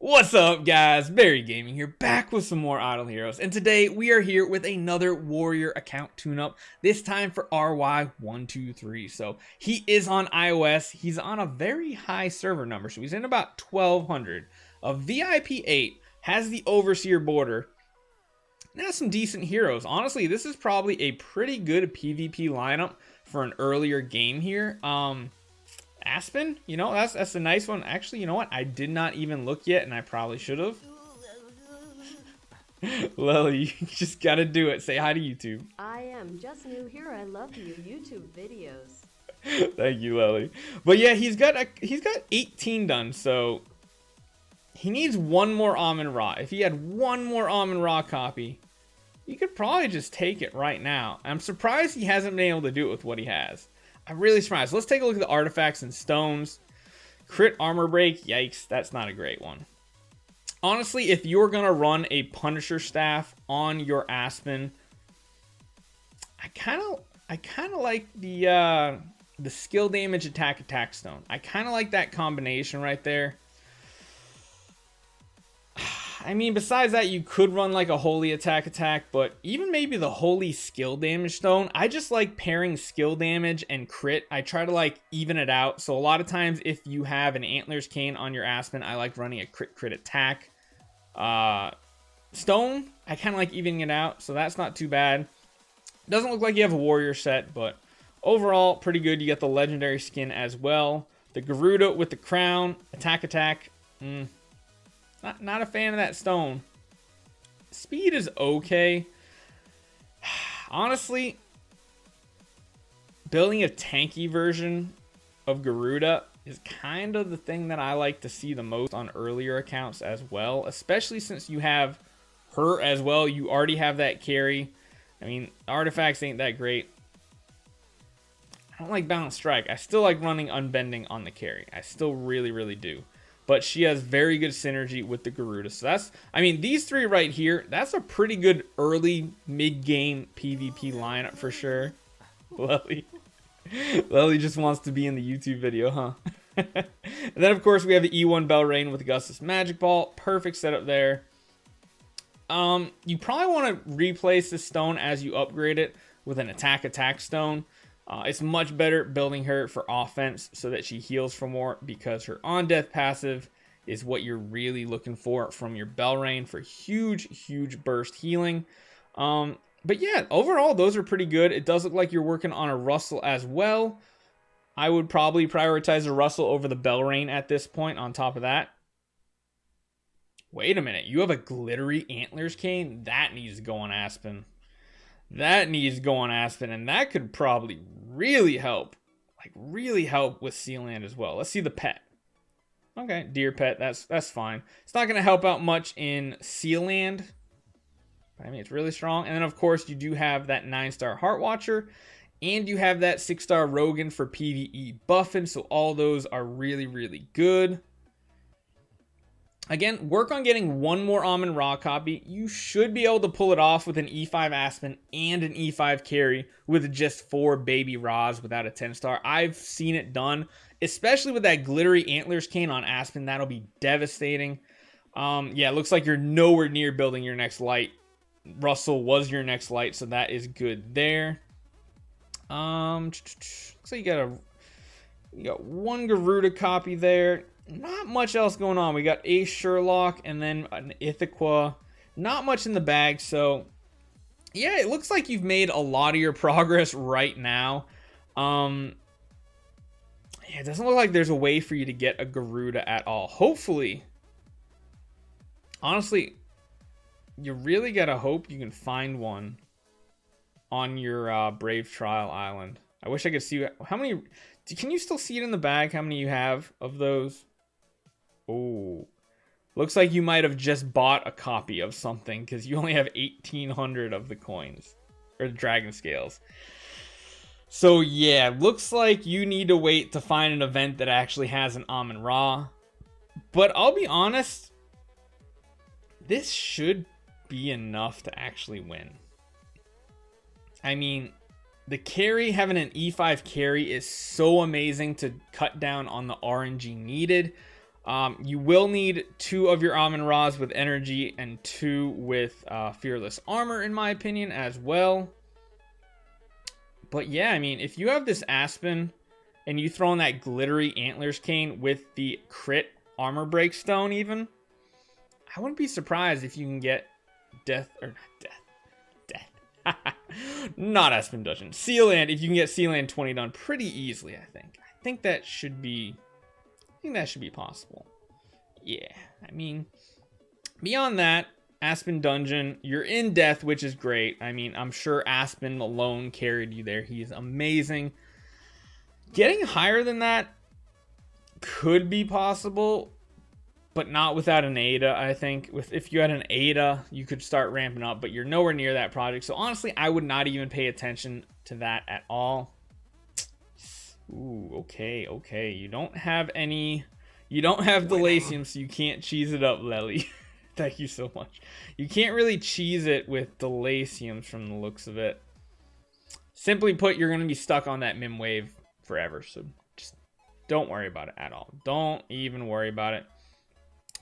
What's up, guys? Barry Gaming here, back with some more Idle Heroes, and today we are here with another Warrior account tune-up, this time for RY123. So he is on iOS, he's on a very high server number, so he's in about 1200. A VIP 8 has the Overseer border, and has some decent heroes. Honestly, this is probably a pretty good PvP lineup for an earlier game here. Aspen, you know, that's a nice one. Actually, you know what? I did not even look yet, and I probably should have. Lily, you just gotta do it. Say hi to YouTube. I am just new here. I love your YouTube videos. Thank you, Lily. But yeah, he's got 18 done, so he needs one more Amun Ra. If he had one more Amun Ra copy, you could probably just take it right now. I'm surprised he hasn't been able to do it with what he has. I'm really surprised. Let's take a look at the artifacts and stones. Crit armor break. Yikes, that's not a great one. Honestly, if you're going to run a Punisher staff on your Aspen, I kind of like the skill damage attack stone. I kind of like that combination right there. I mean, besides that, you could run like a holy attack, but even maybe the holy skill damage stone. I just like pairing skill damage and crit. I try to like even it out. So a lot of times if you have an Antlers Cane on your Aspen, I like running a crit attack. Stone, I kind of like evening it out. So that's not too bad. Doesn't look like you have a warrior set, but overall pretty good. You get the legendary skin as well. The Garuda with the crown, attack. Not a fan of that stone. Speed is okay. Honestly, building a tanky version of Garuda is kind of the thing that I like to see the most on earlier accounts as well. Especially since you have her as well. You already have that carry. I mean, artifacts ain't that great. I don't like Balanced Strike. I still like running Unbending on the carry. I still really do. But she has very good synergy with the Garuda. So that's, I mean, these three right here, that's a pretty good early mid-game PvP lineup for sure. Lily just wants to be in the YouTube video, huh? And then, of course, we have the E1 Belrain with Augustus Magic Ball. Perfect setup there. You probably want to replace this stone as you upgrade it with an attack stone. It's much better building her for offense so that she heals for more, because her on death passive is what you're really looking for from your Belrain for huge burst healing. But yeah, overall those are pretty good. It does look like you're working on a Russell as well. I would probably prioritize a Russell over the Belrain at this point on top of that. Wait a minute, you have a glittery Antlers Cane? That needs to go on Aspen. That needs to go on Aspen, and that could probably really help. Like, really help with Sealand as well. Let's see the pet. Okay, deer pet, that's fine. It's not going to help out much in Sealand. But, I mean, it's really strong. And then, of course, you do have that 9-star Heart Watcher. And you have that 6-star Rogan for PvE buffing. So, all those are really good. Again, work on getting one more Amun Ra copy. You should be able to pull it off with an E5 Aspen and an E5 carry with just 4 baby Ras without a 10-star. I've seen it done, especially with that glittery Antlers Cane on Aspen. That'll be devastating. Yeah, it looks like you're nowhere near building your next light. Russell was your next light, so that is good there. Looks like you got one Garuda copy there. Not much else going on. We got a Sherlock and then an Ithaca. Not much in the bag. So, yeah, it looks like you've made a lot of your progress right now. Yeah, it doesn't look like there's a way for you to get a Garuda at all. Hopefully. Honestly, you really got to hope you can find one on your Brave Trial Island. I wish I could see how many. Can you still see it in the bag? How many you have of those? Oh, looks like you might have just bought a copy of something because you only have 1,800 of the coins or the dragon scales. So yeah, looks like you need to wait to find an event that actually has an Amun Ra. But I'll be honest, this should be enough to actually win. I mean, the carry, having an E5 carry is so amazing to cut down on the RNG needed. You will need 2 of your Amon Ra's with energy and 2 with fearless armor, in my opinion, as well. But yeah, I mean, if you have this Aspen and you throw in that glittery antlers cane with the crit armor break stone even, I wouldn't be surprised if you can get not Aspen Dungeon. Sealand, if you can get Sealand 20 done pretty easily, I think. I think that should be possible. Yeah, I mean, beyond that, Aspen Dungeon, you're in death, which is great. I mean, I'm sure Aspen alone carried you there. He's amazing. Getting higher than that could be possible, but not without an Ada, I think. If you had an Ada, you could start ramping up, but you're nowhere near that project. So honestly, I would not even pay attention to that at all. Ooh, okay. You don't have Delasium, so you can't cheese it up, Lely. Thank you so much. You can't really cheese it with Delasiums from the looks of it. Simply put, you're going to be stuck on that Mim wave forever, so just don't worry about it at all. Don't even worry about it.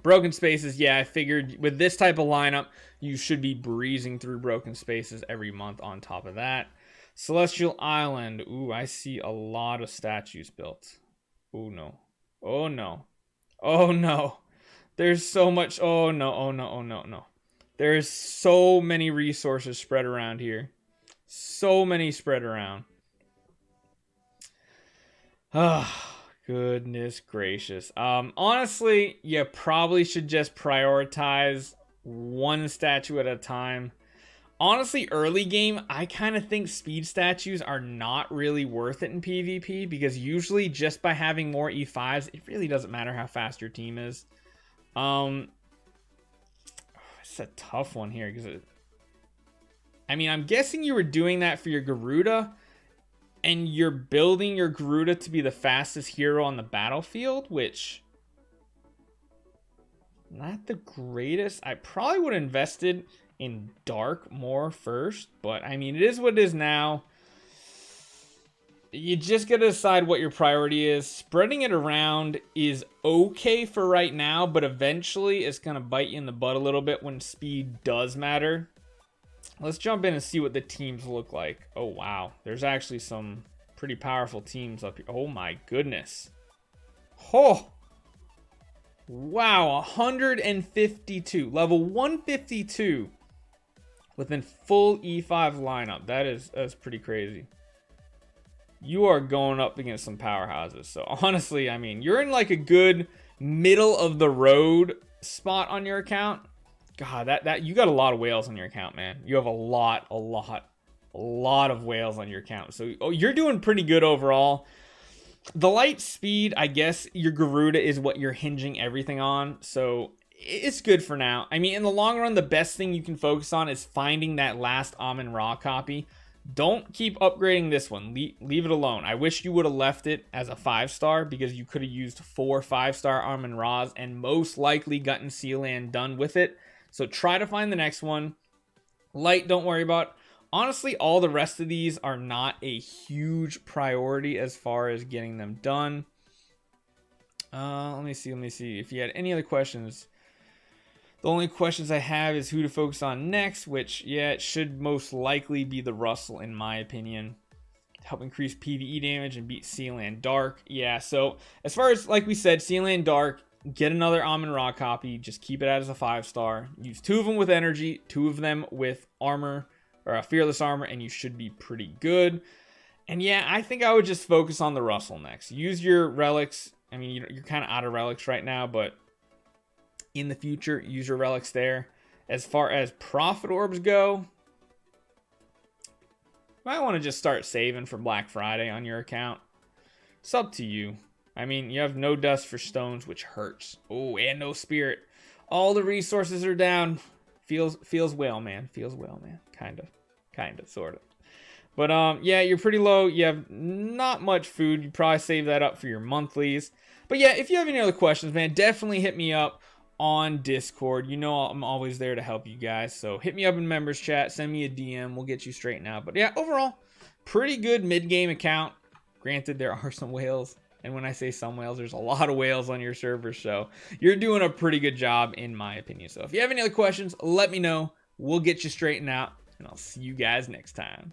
Broken Spaces, yeah, I figured with this type of lineup, you should be breezing through Broken Spaces every month on top of that. Celestial Island, ooh, I see a lot of statues built. Oh no. Oh no. Oh no. There's so much, oh no. There's so many resources spread around here. So many spread around. Ah. Goodness gracious. Honestly, you probably should just prioritize one statue at a time. Honestly, early game, I kind of think speed statues are not really worth it in PvP because usually just by having more E5s, it really doesn't matter how fast your team is. It's a tough one here because I mean, I'm guessing you were doing that for your Garuda. And you're building your Garuda to be the fastest hero on the battlefield, which not the greatest. I probably would have invested in Dark more first, but I mean, it is what it is now. You just got to decide what your priority is. Spreading it around is okay for right now, but eventually it's going to bite you in the butt a little bit when speed does matter. Let's jump in and see what the teams look like. Oh, wow. There's actually some pretty powerful teams up here. Oh, my goodness. Oh. Wow. 152. Level 152 with a full E5 lineup. That's pretty crazy. You are going up against some powerhouses. So, honestly, I mean, you're in like a good middle of the road spot on your account. God, that you got a lot of whales on your account, man. You have a lot of whales on your account. So you're doing pretty good overall. The light speed, I guess your Garuda is what you're hinging everything on. So it's good for now. I mean, in the long run, the best thing you can focus on is finding that last Amon Ra copy. Don't keep upgrading this one. Leave it alone. I wish you would have left it as a 5-star because you could have used 4 5-star Amon Ra's and most likely gotten Sealand done with it. So try to find the next one. Light, don't worry about. Honestly, all the rest of these are not a huge priority as far as getting them done. Let me see. If you had any other questions. The only questions I have is who to focus on next, which, yeah, it should most likely be the Russell, in my opinion. Help increase PvE damage and beat Sealand Dark. Yeah, so as far as, like we said, Sealand Dark, get another Amon Ra copy. Just keep it as a 5-star. Use 2 of them with energy, 2 of them with armor, or a fearless armor, and you should be pretty good. And yeah, I think I would just focus on the Russell next. Use your relics. I mean, you're kind of out of relics right now, but in the future, use your relics there. As far as profit orbs go, you might want to just start saving for Black Friday on your account. It's up to you. I mean, you have no dust for stones, which hurts. Oh, and no spirit. All the resources are down. Feels well, man. Feels well, man. Kind of, sort of. But yeah, you're pretty low. You have not much food. You probably save that up for your monthlies. But yeah, if you have any other questions, man, definitely hit me up on Discord. You know I'm always there to help you guys. So hit me up in members chat. Send me a DM. We'll get you straightened out. But yeah, overall, pretty good mid-game account. Granted, there are some whales. And when I say some whales, there's a lot of whales on your server. So you're doing a pretty good job, in my opinion. So if you have any other questions, let me know. We'll get you straightened out. And I'll see you guys next time.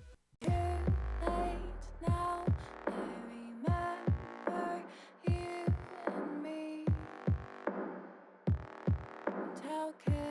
How can